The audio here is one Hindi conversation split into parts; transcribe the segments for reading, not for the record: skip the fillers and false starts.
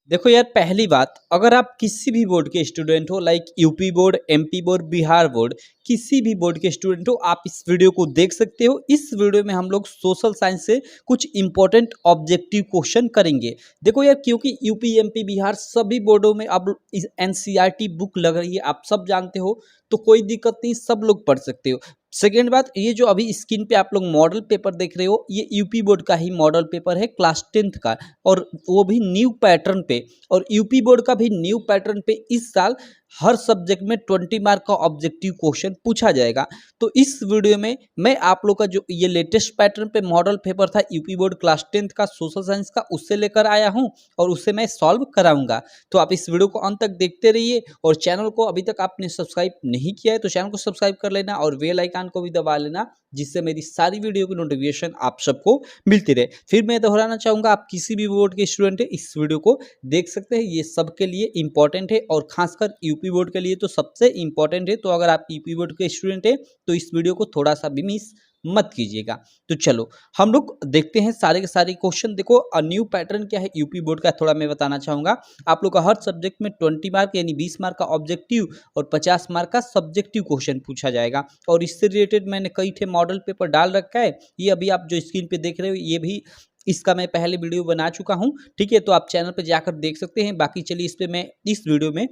देखो यार, पहली बात, अगर आप किसी भी बोर्ड के स्टूडेंट हो, like UP board, MP board, Bihar board, किसी भी बोर्ड के स्टूडेंट हो, आप इस वीडियो को देख सकते हो। इस वीडियो में हम लोग सोशल साइंस से कुछ इंपॉर्टेंट ऑब्जेक्टिव क्वेश्चन करेंगे। देखो यार, क्योंकि यूपी, एमपी, बिहार सभी बोर्डों में अब इस एनसीईआरटी बुक लग रही है, आप सब जानते हो, तो कोई दिक्कत नहीं, सब लोग पढ़ सकते हो। सेकेंड बात, ये जो अभी स्क्रीन पे आप लोग मॉडल पेपर देख रहे हो, ये यूपी बोर्ड का ही मॉडल पेपर है, क्लास 10th का, और वो भी न्यू पैटर्न पे। और यूपी बोर्ड का भी न्यू पैटर्न पे इस साल हर सब्जेक्ट में 20 मार्क का ऑब्जेक्टिव क्वेश्चन पूछा जाएगा। तो इस वीडियो में मैं आप लोग का जो ये लेटेस्ट पैटर्न पे मॉडल पेपर था यूपी बोर्ड क्लास 10th का सोशल साइंस का, उससे लेकर आया हूं और उससे मैं सॉल्व कराऊंगा। तो आप इस वीडियो को अंत तक देखते रहिए, और चैनल को अभी तक आपने सब्सक्राइब नहीं किया है तो चैनल को सब्सक्राइब कर लेना और बेल आइकन को भी दबा लेना, जिससे मेरी सारी वीडियो की नोटिफिकेशन आप सबको मिलती रहे। फिर मैं दोहराना चाहूंगा, आप किसी भी बोर्ड के स्टूडेंट है, इस वीडियो को देख सकते हैं, ये सबके लिए इंपॉर्टेंट है, और खासकर यूपी बोर्ड के लिए तो सबसे इंपॉर्टेंट है। तो अगर आप यूपी बोर्ड के स्टूडेंट है तो इस वीडियो को थोड़ा सा भी मिस मत कीजिएगा। तो चलो हम लोग देखते हैं सारे के सारे क्वेश्चन। देखो, न्यू पैटर्न क्या है यूपी बोर्ड का, थोड़ा मैं बताना चाहूंगा। आप लोग का हर सब्जेक्ट में 20 मार्क यानी 20 मार्क का ऑब्जेक्टिव और 50 मार्क का सब्जेक्टिव क्वेश्चन पूछा जाएगा। और इससे रिलेटेड मैंने कई थे मॉडल पेपर डाल रखा है, ये अभी आप जो स्क्रीन पे देख रहे हो, ये भी इसका मैं पहले वीडियो बना चुका हूं, ठीक है, तो आप चैनल पे जाकर देख सकते हैं। बाकी चलिए, इस पे मैं इस वीडियो में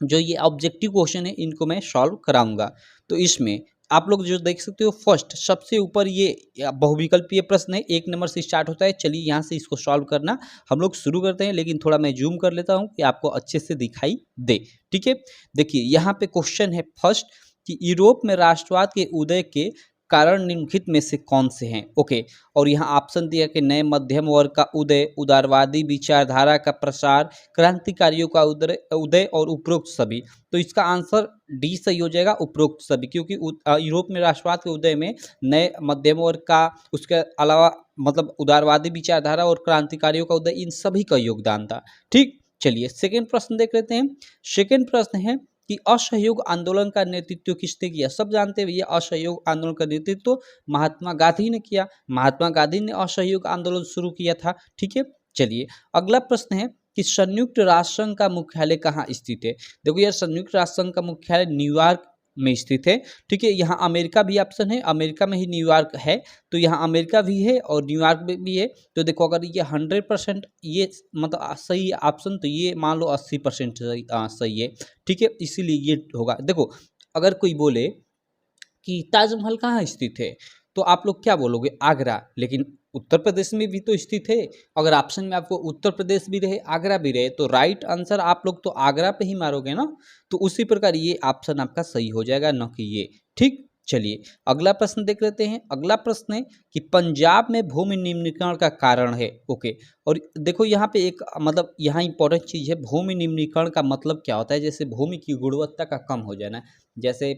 जो ये ऑब्जेक्टिव क्वेश्चन है इनको मैं सॉल्व कराऊंगा। तो इसमें आप लोग जो देख सकते हो, फर्स्ट सबसे ऊपर ये बहुविकल्पीय प्रश्न है, 1 नंबर से स्टार्ट होता है। चलिए यहाँ से इसको सॉल्व करना हम लोग शुरू करते हैं, लेकिन थोड़ा मैं जूम कर लेता हूँ कि आपको अच्छे से दिखाई दे। ठीक है, देखिए यहाँ पे क्वेश्चन है फर्स्ट, कि यूरोप में राष्ट्रवाद के उदय के कारण निम्नलिखित में से कौन से हैं। ओके, और यहाँ ऑप्शन दिया कि नए मध्यम वर्ग का उदय, उदारवादी विचारधारा का प्रसार, क्रांतिकारियों का उदय और उपरोक्त सभी। तो इसका आंसर डी सही हो जाएगा, उपरोक्त सभी, क्योंकि यूरोप में राष्ट्रवाद के उदय में नए मध्यम वर्ग का, उसके अलावा मतलब उदारवादी विचारधारा और क्रांतिकारियों का उदय, इन सभी का योगदान था। ठीक, चलिए सेकेंड प्रश्न देख लेते हैं। सेकेंड प्रश्न है कि असहयोग आंदोलन का नेतृत्व किसने किया। सब जानते हैं भैया, असहयोग आंदोलन का नेतृत्व महात्मा गांधी ने किया। महात्मा गांधी ने असहयोग आंदोलन शुरू किया था। ठीक है, चलिए अगला प्रश्न है कि संयुक्त राष्ट्र संघ का मुख्यालय कहाँ स्थित है। देखो यार, संयुक्त राष्ट्र संघ का मुख्यालय न्यूयॉर्क में स्थित है। ठीक है, यहाँ अमेरिका भी ऑप्शन है, अमेरिका में ही न्यूयॉर्क है, तो यहाँ अमेरिका भी है और न्यूयॉर्क में भी है। तो देखो, अगर ये 100% ये मतलब सही ऑप्शन, तो ये मान लो 80% सही है। ठीक है, इसीलिए ये होगा। देखो, अगर कोई बोले कि ताजमहल कहाँ स्थित है, तो आप लोग क्या बोलोगे, आगरा, लेकिन उत्तर प्रदेश में भी तो स्थित है। अगर ऑप्शन में आपको उत्तर प्रदेश भी रहे, आगरा भी रहे, तो राइट आंसर आप लोग तो आगरा पे ही मारोगे ना। तो उसी प्रकार ये ऑप्शन आपका सही हो जाएगा, न कि ये। ठीक, चलिए अगला प्रश्न देख लेते हैं। अगला प्रश्न है कि पंजाब में भूमि निम्नीकरण का कारण है। ओके, और देखो यहाँ पे एक मतलब यहाँ इंपॉर्टेंट चीज है, भूमि निम्नीकरण का मतलब क्या होता है। जैसे भूमि की गुणवत्ता का कम हो जाना, जैसे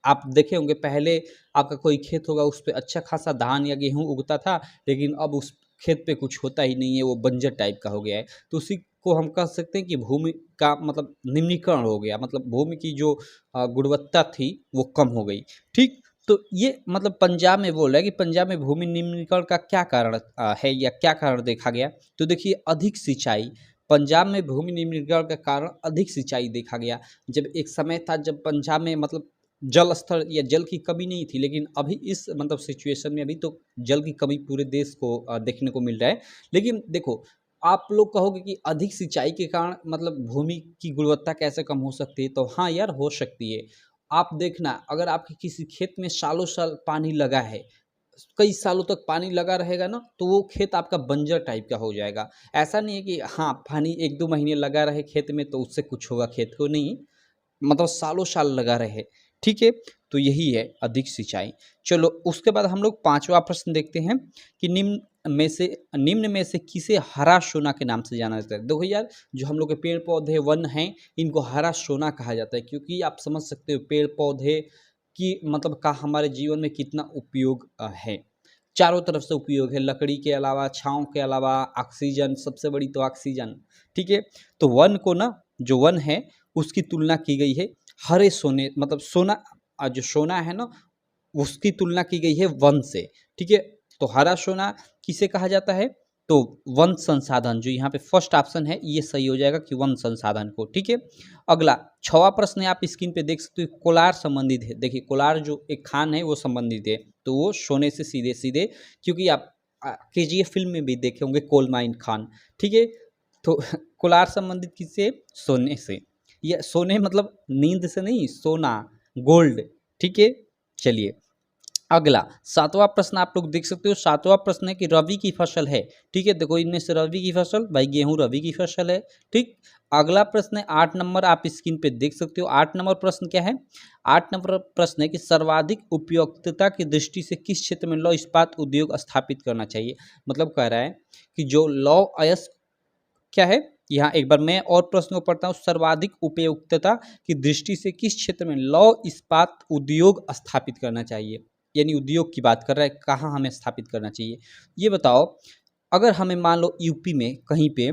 आप देखे होंगे, पहले आपका कोई खेत होगा, उस पर अच्छा खासा धान या गेहूं उगता था, लेकिन अब उस खेत पे कुछ होता ही नहीं है, वो बंजर टाइप का हो गया है। तो उसी को हम कह सकते हैं कि भूमि का मतलब निम्नीकरण हो गया, मतलब भूमि की जो गुणवत्ता थी वो कम हो गई। ठीक, तो ये मतलब पंजाब में बोल रहा है कि पंजाब में भूमि निम्नीकरण का क्या कारण है, या क्या कारण देखा गया। तो देखिए, अधिक सिंचाई। पंजाब में भूमि निम्नीकरण का कारण अधिक सिंचाई देखा गया। जब एक समय था जब पंजाब में मतलब जल स्तर या जल की कमी नहीं थी, लेकिन अभी इस मतलब सिचुएशन में अभी तो जल की कमी पूरे देश को देखने को मिल रहा है। लेकिन देखो, आप लोग कहोगे कि अधिक सिंचाई के कारण मतलब भूमि की गुणवत्ता कैसे कम हो सकती है, तो हाँ यार, हो सकती है। आप देखना, अगर आपके किसी खेत में सालों साल पानी लगा है, कई सालों तक पानी लगा रहेगा ना, तो वो खेत आपका बंजर टाइप का हो जाएगा। ऐसा नहीं है कि हाँ पानी 1-2 महीने लगा रहे खेत में तो उससे कुछ होगा, खेत को नहीं, मतलब सालों साल लगा रहे। ठीक है, तो यही है अधिक सिंचाई। चलो उसके बाद हम लोग पांचवा प्रश्न देखते हैं कि निम्न में से किसे हरा सोना के नाम से जाना जाता है। देखो यार, जो हम लोग के पेड़ पौधे वन हैं, इनको हरा सोना कहा जाता है, क्योंकि आप समझ सकते हो पेड़ पौधे की मतलब का हमारे जीवन में कितना उपयोग है। चारों तरफ से उपयोग है, लकड़ी के अलावा, छांव के अलावा, ऑक्सीजन, सबसे बड़ी तो ऑक्सीजन। ठीक है, तो वन को ना, जो वन है उसकी तुलना की गई है हरे सोने, मतलब सोना, जो सोना है ना, उसकी तुलना की गई है वन से। ठीक है, तो हरा सोना किसे कहा जाता है, तो वन संसाधन जो यहाँ पे फर्स्ट ऑप्शन है ये सही हो जाएगा कि वन संसाधन को। ठीक है, अगला 6वां प्रश्न है, आप स्क्रीन पे देख सकते हो, कोलार संबंधित है। देखिए कोलार जो एक खान है वो संबंधित है, तो वो सोने से सीधे सीधे, क्योंकि आप केजीएफ फिल्म में भी देखे होंगे कोल माइन खान। ठीक है, तो कोलार संबंधित किससे? सोने से। ये सोने मतलब नींद से नहीं, सोना, गोल्ड। ठीक है, चलिए अगला 7वां प्रश्न आप लोग देख सकते हो। 7वां प्रश्न है कि रवि की फसल है। ठीक है, देखो इनमें से रवि की फसल, भाई गेहूं रवि की फसल है। ठीक, अगला प्रश्न है 8 नंबर, आप स्क्रीन पे देख सकते हो। 8 नंबर प्रश्न क्या है? 8 नंबर प्रश्न है कि सर्वाधिक उपयुक्तता की दृष्टि से किस क्षेत्र में लौह इस्पात उद्योग स्थापित करना चाहिए। मतलब कह रहा है कि जो लौह अयस्क क्या है, यहाँ एक बार मैं और प्रश्न को पढ़ता हूँ। सर्वाधिक उपयुक्तता की दृष्टि से किस क्षेत्र में लौह इस्पात उद्योग स्थापित करना चाहिए, यानी उद्योग की बात कर रहा है, कहाँ हमें स्थापित करना चाहिए। ये बताओ, अगर हमें मान लो यूपी में कहीं पे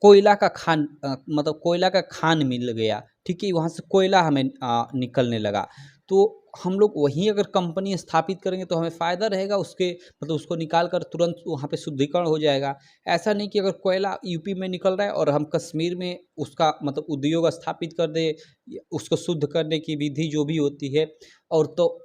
कोयला का खान मतलब कोयला का खान मिल गया। ठीक है, वहाँ से कोयला हमें निकलने लगा, तो हम लोग वहीं अगर कंपनी स्थापित करेंगे तो हमें फ़ायदा रहेगा, उसके मतलब उसको निकाल कर तुरंत वहाँ पे शुद्धिकरण हो जाएगा। ऐसा नहीं कि अगर कोयला यूपी में निकल रहा है और हम कश्मीर में उसका मतलब उद्योग स्थापित कर दें, उसको शुद्ध करने की विधि जो भी होती है, और तो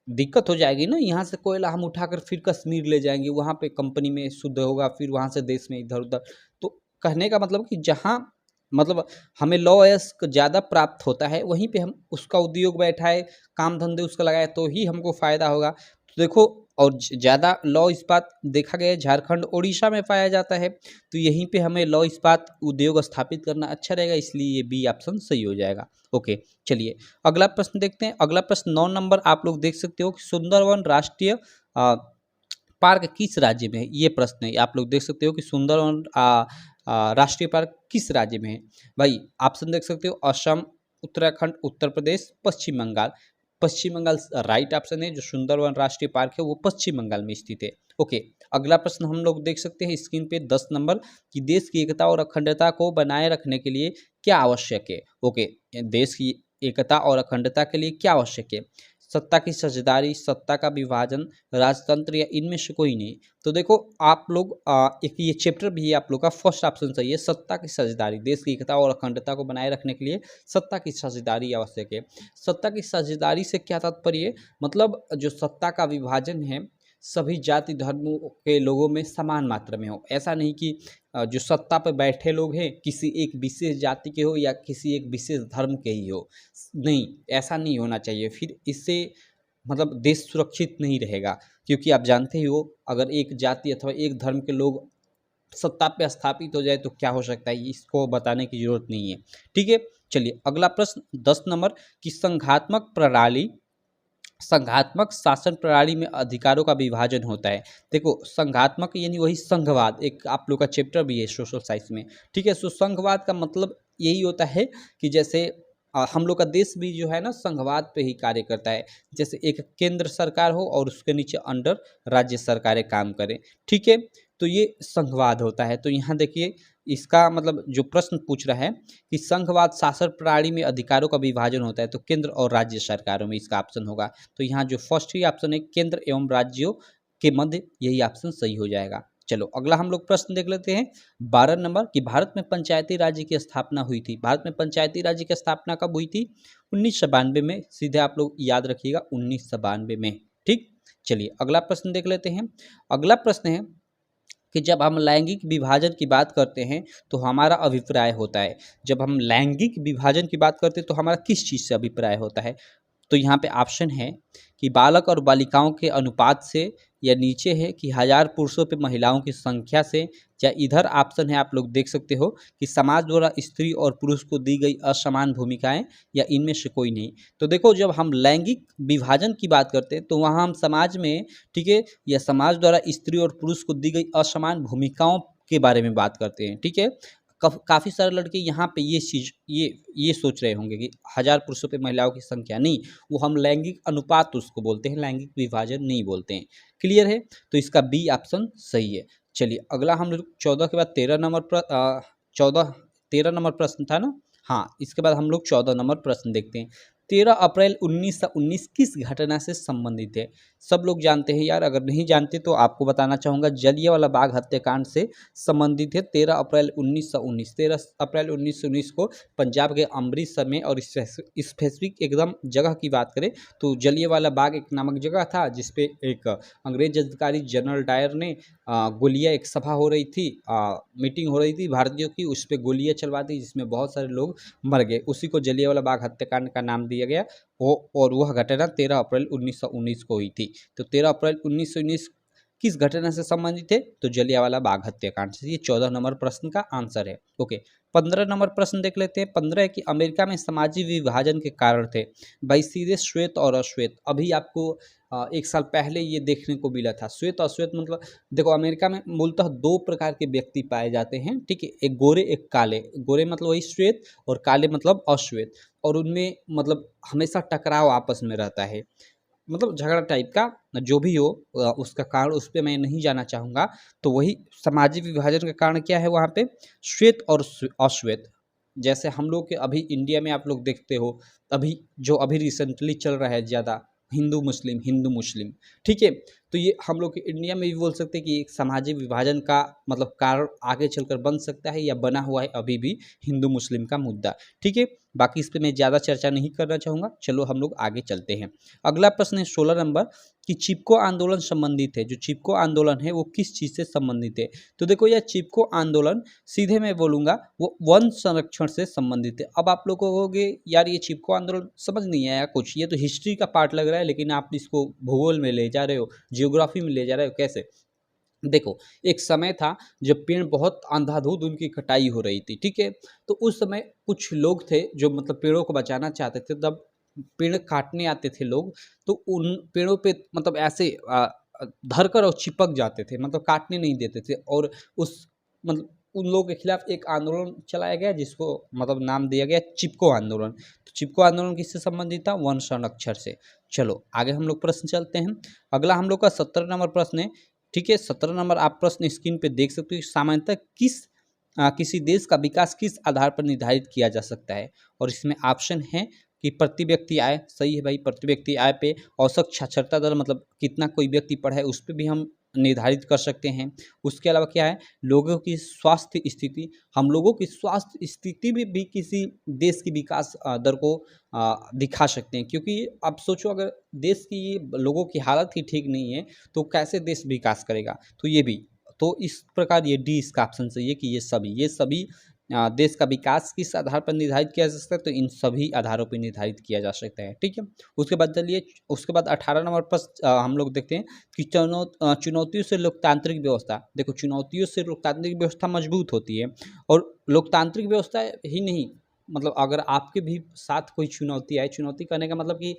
दिक्कत हो जाएगी ना। यहाँ से कोयला हम उठाकर फिर कश्मीर ले जाएंगे, वहाँ पे कंपनी में शुद्ध होगा, फिर वहाँ से देश में इधर उधर। तो कहने का मतलब कि जहाँ मतलब हमें लौह अयस्क ज़्यादा प्राप्त होता है, वहीं पे हम उसका उद्योग बैठाए, काम धंधे उसका लगाए, तो ही हमको फ़ायदा होगा। तो देखो, और ज़्यादा लौह इस्पात देखा गया है झारखंड उड़ीसा में पाया जाता है, तो यहीं पे हमें लौह इस्पात उद्योग स्थापित करना अच्छा रहेगा, इसलिए ये बी ऑप्शन सही हो जाएगा। ओके, चलिए अगला प्रश्न देखते हैं। अगला प्रश्न 9 नंबर, आप लोग देख सकते हो कि सुंदरवन राष्ट्रीय पार्क किस राज्य में है। ये प्रश्न है, आप लोग देख सकते हो कि सुंदरवन राष्ट्रीय पार्क किस राज्य में है। भाई ऑप्शन देख सकते हो, असम, उत्तराखंड, उत्तर प्रदेश, पश्चिम बंगाल। पश्चिम बंगाल राइट ऑप्शन है, जो सुंदरवन राष्ट्रीय पार्क है वो पश्चिम बंगाल में स्थित है। ओके, अगला प्रश्न हम लोग देख सकते हैं स्क्रीन पे 10 नंबर, कि देश की एकता और अखंडता को बनाए रखने के लिए क्या आवश्यक है। ओके, देश की एकता और अखंडता के लिए क्या आवश्यक है? सत्ता की साझेदारी, सत्ता का विभाजन, राजतंत्र, या इनमें से कोई नहीं। तो देखो आप लोग एक ये चैप्टर भी है आप लोग का, फर्स्ट ऑप्शन सही है, सत्ता की साझेदारी। देश की एकता और अखंडता को बनाए रखने के लिए सत्ता की साझेदारी आवश्यक है। सत्ता की साझेदारी से क्या तात्पर्य है? मतलब जो सत्ता का विभाजन है, सभी जाति धर्मों के लोगों में समान मात्रा में हो। ऐसा नहीं कि जो सत्ता पर बैठे लोग हैं किसी एक विशेष जाति के हो या किसी एक विशेष धर्म के ही हो। नहीं, ऐसा नहीं होना चाहिए, फिर इससे मतलब देश सुरक्षित नहीं रहेगा। क्योंकि आप जानते ही हो, अगर एक जाति अथवा एक धर्म के लोग सत्ता पे स्थापित हो जाए तो क्या हो सकता है, इसको बताने की जरूरत नहीं है। ठीक है, चलिए अगला प्रश्न 10 नंबर, कि संघात्मक शासन प्रणाली में अधिकारों का विभाजन होता है। देखो संघात्मक यानी वही संघवाद, एक आप लोग का चैप्टर भी है सोशल साइंस में। ठीक है, सो संघवाद का मतलब यही होता है कि जैसे हम लोग का देश भी जो है ना संघवाद पे ही कार्य करता है। जैसे एक केंद्र सरकार हो और उसके नीचे अंडर राज्य सरकारें काम करें। ठीक है, तो ये संघवाद होता है। तो यहाँ देखिए इसका मतलब जो प्रश्न पूछ रहा है कि संघवाद शासन प्रणाली में अधिकारों का विभाजन होता है, तो केंद्र और राज्य सरकारों में इसका ऑप्शन होगा। तो यहाँ जो फर्स्ट ही ऑप्शन है केंद्र एवं राज्यों के मध्य, यही ऑप्शन सही हो जाएगा। चलो अगला हम लोग प्रश्न देख लेते हैं 12 नंबर, कि भारत में पंचायती राज्य की स्थापना हुई थी। भारत में पंचायती राज्य की स्थापना कब हुई थी? 1992 में। सीधे आप लोग याद रखिएगा 1992 में। ठीक, चलिए अगला प्रश्न देख लेते हैं। अगला प्रश्न है कि जब हम लैंगिक विभाजन की बात करते हैं तो हमारा अभिप्राय होता है। जब हम लैंगिक विभाजन की बात करते हैं तो हमारा किस चीज़ से अभिप्राय होता है? तो यहाँ पे ऑप्शन है कि बालक और बालिकाओं के अनुपात से, या नीचे है कि 1000 पुरुषों पे महिलाओं की संख्या से, या इधर ऑप्शन है आप लोग देख सकते हो कि समाज द्वारा स्त्री और पुरुष को दी गई असमान भूमिकाएं, या इनमें से कोई नहीं। तो देखो जब हम लैंगिक विभाजन की बात करते हैं तो वहाँ हम समाज में, ठीक है, या समाज द्वारा स्त्री और पुरुष को दी गई असमान भूमिकाओं के बारे में बात करते हैं। ठीक है, काफ़ी सारे लड़के यहाँ पे ये चीज़ ये सोच रहे होंगे कि 1000 पुरुषों पे महिलाओं की संख्या, नहीं, वो हम लैंगिक अनुपात उसको बोलते हैं, लैंगिक विभाजन नहीं बोलते हैं। क्लियर है, तो इसका बी ऑप्शन सही है। चलिए अगला हम लोग 14 के बाद 13 नंबर पर 13 नंबर प्रश्न था ना, हाँ, इसके बाद हम लोग 14 नंबर प्रश्न देखते हैं। 13 अप्रैल 1919 किस घटना से संबंधित है? सब लोग जानते हैं यार, अगर नहीं जानते तो आपको बताना चाहूँगा, जलियांवाला बाग हत्याकांड से संबंधित है। 13 अप्रैल 1919, 13 अप्रैल 1919 को पंजाब के अमृतसर में, और स्पेसिफिक एकदम जगह की बात करें तो जलियांवाला बाग एक नामक जगह था, जिसपे एक अंग्रेज अधिकारी जनरल डायर ने गोलियां, एक सभा हो रही थी, मीटिंग हो रही थी भारतीयों की, उस पर गोलियां चलवा दी जिसमें बहुत सारे लोग मर गए। उसी को जलियांवाला बाग हत्याकांड का नाम दिया गया। वो और वह घटना 13 अप्रैल 1919 को हुई थी। तो 13 अप्रैल 1919 किस घटना से संबंधित है? तो जलियांवाला बाग हत्याकांड से। ये 14 नंबर प्रश्न का आंसर है। ओके, 15 नंबर प्रश्न देख लेते हैं। 15 है कि अमेरिका में सामाजिक विभाजन के कारण थे। भाई सीधे श्वेत और अश्वेत, अभी आपको एक साल पहले ये देखने को मिला था। श्वेत अश्वेत मतलब देखो, अमेरिका में मूलतः दो प्रकार के व्यक्ति पाए जाते हैं, ठीक है, एक गोरे एक काले। गोरे मतलब वही श्वेत, और काले मतलब अश्वेत, और उनमें मतलब हमेशा टकराव आपस में रहता है, मतलब झगड़ा टाइप का जो भी हो। उसका कारण उस पर मैं नहीं जाना चाहूँगा। तो वही सामाजिक विभाजन का कारण क्या है वहाँ पे? श्वेत और अश्वेत। जैसे हम लोग के अभी इंडिया में आप लोग देखते हो, अभी जो अभी रिसेंटली चल रहा है ज़्यादा, हिंदू मुस्लिम हिंदू मुस्लिम, ठीक है। तो ये हम लोग के इंडिया में भी बोल सकते हैं कि एक सामाजिक विभाजन का मतलब कारण आगे चलकर बन सकता है, या बना हुआ है अभी भी हिंदू मुस्लिम का मुद्दा, ठीक है। बाकी इस पर मैं ज़्यादा चर्चा नहीं करना चाहूँगा। चलो हम लोग आगे चलते हैं। अगला प्रश्न है 16 नंबर कि चिपको आंदोलन संबंधित है। जो चिपको आंदोलन है वो किस चीज़ से संबंधित है? तो देखो, यह चिपको आंदोलन सीधे मैं बोलूँगा वो वन संरक्षण से संबंधित है। अब आप लोग कहोगे यार ये चिपको आंदोलन समझ नहीं आया कुछ, ये तो हिस्ट्री का पार्ट लग रहा है, लेकिन आप इसको भूगोल में ले जा रहे हो, जियोग्राफी में ले जा रहे हो, कैसे? देखो, एक समय था जब पेड़ बहुत अंधाधुंध उनकी कटाई हो रही थी, ठीक है। तो उस समय कुछ लोग थे जो मतलब पेड़ों को बचाना चाहते थे, तब पेड़ काटने आते थे लोग, तो उन पेड़ों पे मतलब ऐसे धरकर और चिपक जाते थे, मतलब काटने नहीं देते थे। और उस मतलब उन लोगों के खिलाफ एक आंदोलन चलाया गया, जिसको मतलब नाम दिया गया चिपको आंदोलन। तो चिपको आंदोलन किससे संबंधित था? वन संरक्षण से। चलो आगे हम लोग प्रश्न चलते हैं। अगला हम लोग का 17 नंबर प्रश्न है, ठीक है। 17 नंबर आप प्रश्न स्क्रीन पे देख सकते हो। सामान्यतः किसी देश का विकास किस आधार पर निर्धारित किया जा सकता है? और इसमें ऑप्शन है कि प्रति व्यक्ति आय, सही है भाई, प्रति व्यक्ति आय पे। औसत साक्षरता दर मतलब कितना कोई व्यक्ति पढ़ा है, उस पर भी हम निर्धारित कर सकते हैं। उसके अलावा क्या है? लोगों की स्वास्थ्य स्थिति, हम लोगों की स्वास्थ्य स्थिति भी किसी देश की विकास दर को दिखा सकते हैं। क्योंकि आप सोचो, अगर देश की लोगों की हालत ही ठीक नहीं है तो कैसे देश विकास करेगा? तो ये भी, तो इस प्रकार ये डी इसका ऑप्शन सही है कि ये सभी देश का विकास किस आधार पर निर्धारित किया जा सकता है? तो इन सभी आधारों पर निर्धारित किया जा सकता है, ठीक है। उसके बाद चलिए, उसके बाद 18 नंबर पर हम लोग देखते हैं कि चुनौतियों से लोकतांत्रिक व्यवस्था। देखो, चुनौतियों से लोकतांत्रिक व्यवस्था मजबूत होती है। और लोकतांत्रिक व्यवस्था ही नहीं, मतलब अगर आपके भी साथ कोई चुनौती आए, चुनौती करने का मतलब कि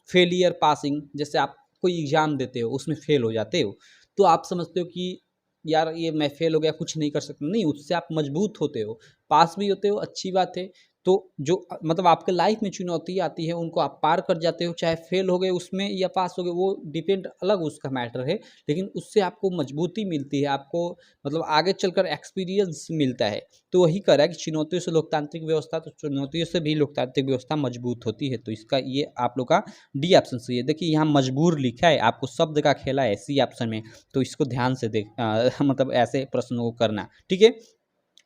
फेलियर पासिंग, जैसे आप कोई एग्ज़ाम देते हो उसमें फ़ेल हो जाते हो, तो आप समझते हो कि यार ये मैं फ़ेल हो गया, कुछ नहीं कर सकता। नहीं, उससे आप मजबूत होते हो, पास भी होते हो, अच्छी बात है। तो जो मतलब आपके लाइफ में चुनौती आती है उनको आप पार कर जाते हो, चाहे फेल हो गए उसमें या पास हो गए, वो डिपेंड, अलग उसका मैटर है। लेकिन उससे आपको मजबूती मिलती है, आपको मतलब आगे चलकर एक्सपीरियंस मिलता है। तो वही कह रहा है कि चुनौतियों से लोकतांत्रिक व्यवस्था, तो चुनौतियों से भी लोकतांत्रिक व्यवस्था मजबूत होती है। तो इसका ये आप लोग का डी ऑप्शन सही है। देखिए यहाँ मजबूर लिखा है, आपको शब्द का खेला है सी ऑप्शन में, तो इसको ध्यान से देख मतलब ऐसे प्रश्नों को करना, ठीक है।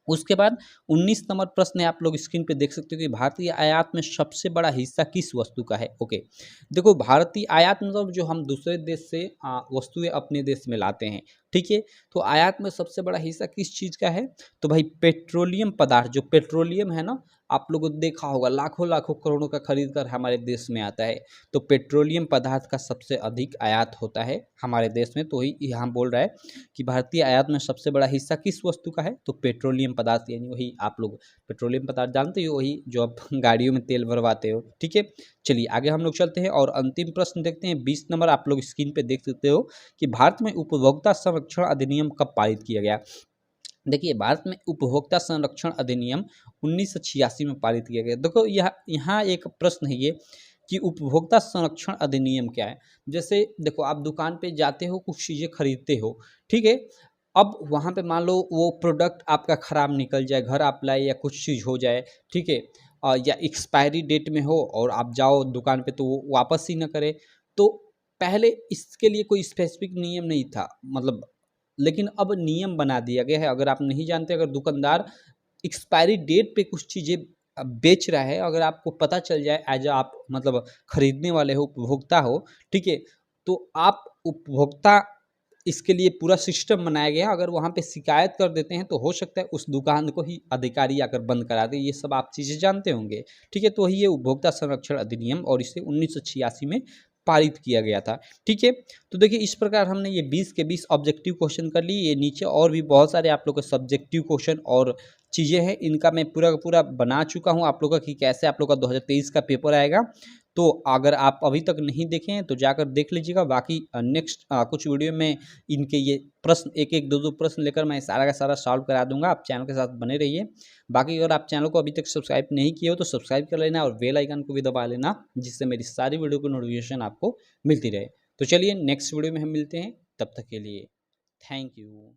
उसके बाद 19 नंबर प्रश्न है, आप लोग स्क्रीन पे देख सकते हो कि भारतीय आयात में सबसे बड़ा हिस्सा किस वस्तु का है? ओके, देखो, भारतीय आयात मतलब जो हम दूसरे देश से वस्तुएं अपने देश में लाते हैं, ठीक है। तो आयात में सबसे बड़ा हिस्सा किस चीज़ का है? तो भाई पेट्रोलियम पदार्थ, जो पेट्रोलियम है ना, आप लोगों ने देखा होगा लाखों लाखों करोड़ों का खरीद कर हमारे देश में आता है। तो पेट्रोलियम पदार्थ का सबसे अधिक आयात होता है हमारे देश में। तो ही यहाँ बोल रहा है कि भारतीय आयात में सबसे बड़ा हिस्सा किस वस्तु का है? तो पेट्रोलियम पदार्थ, यानी वही आप लोग पेट्रोलियम पदार्थ जानते हो, वही जो आप गाड़ियों में तेल भरवाते हो, ठीक है। चलिए आगे हम लोग चलते हैं और अंतिम प्रश्न देखते हैं। 20 नंबर आप लोग स्क्रीन पे देख सकते हो कि भारत में उपभोक्ता संरक्षण अधिनियम कब पारित किया गया? देखिए, भारत में उपभोक्ता संरक्षण अधिनियम 1986 में पारित किया गया। देखो, यहाँ एक प्रश्न है ये कि उपभोक्ता संरक्षण अधिनियम क्या है। जैसे देखो, आप दुकान पे जाते हो, कुछ चीज़ें खरीदते हो, ठीक है। अब वहाँ पे मान लो वो प्रोडक्ट आपका ख़राब निकल जाए, घर आप लाए या कुछ चीज़ हो जाए, ठीक है। या एक्सपायरी डेट में हो और आप जाओ दुकान पे तो वो वापस ही ना करे। तो पहले इसके लिए कोई स्पेसिफिक नियम नहीं था, मतलब लेकिन अब नियम बना दिया गया है। अगर आप नहीं जानते, अगर दुकानदार एक्सपायरी डेट पे कुछ चीज़ें बेच रहा है, अगर आपको पता चल जाए एज आप मतलब खरीदने वाले हो, उपभोक्ता हो, ठीक है, तो आप उपभोक्ता इसके लिए पूरा सिस्टम बनाया गया है। अगर वहाँ पे शिकायत कर देते हैं तो हो सकता है उस दुकान को ही अधिकारी आकर बंद करा दे। ये सब आप चीज़ें जानते होंगे, ठीक है। तो ये उपभोक्ता संरक्षण अधिनियम और इसे 1986 में पारित किया गया था, ठीक है। तो देखिए इस प्रकार हमने ये 20 के 20 ऑब्जेक्टिव क्वेश्चन कर लिए। ये नीचे और भी बहुत सारे आप लोग के सब्जेक्टिव क्वेश्चन और चीज़ें हैं, इनका मैं पूरा का पूरा बना चुका हूँ आप लोग का कि कैसे आप लोग का 2023 का पेपर आएगा। तो अगर आप अभी तक नहीं देखे हैं तो जाकर देख लीजिएगा। बाकी नेक्स्ट कुछ वीडियो में इनके ये प्रश्न एक एक दो दो प्रश्न लेकर मैं सारा का सारा सॉल्व करा दूंगा। आप चैनल के साथ बने रहिए। बाकी अगर आप चैनल को अभी तक सब्सक्राइब नहीं किए हो तो सब्सक्राइब कर लेना और बेल आइकन को भी दबा लेना, जिससे मेरी सारी वीडियो की नोटिफिकेशन आपको मिलती रहे। तो चलिए नेक्स्ट वीडियो में हम मिलते हैं, तब तक के लिए थैंक यू।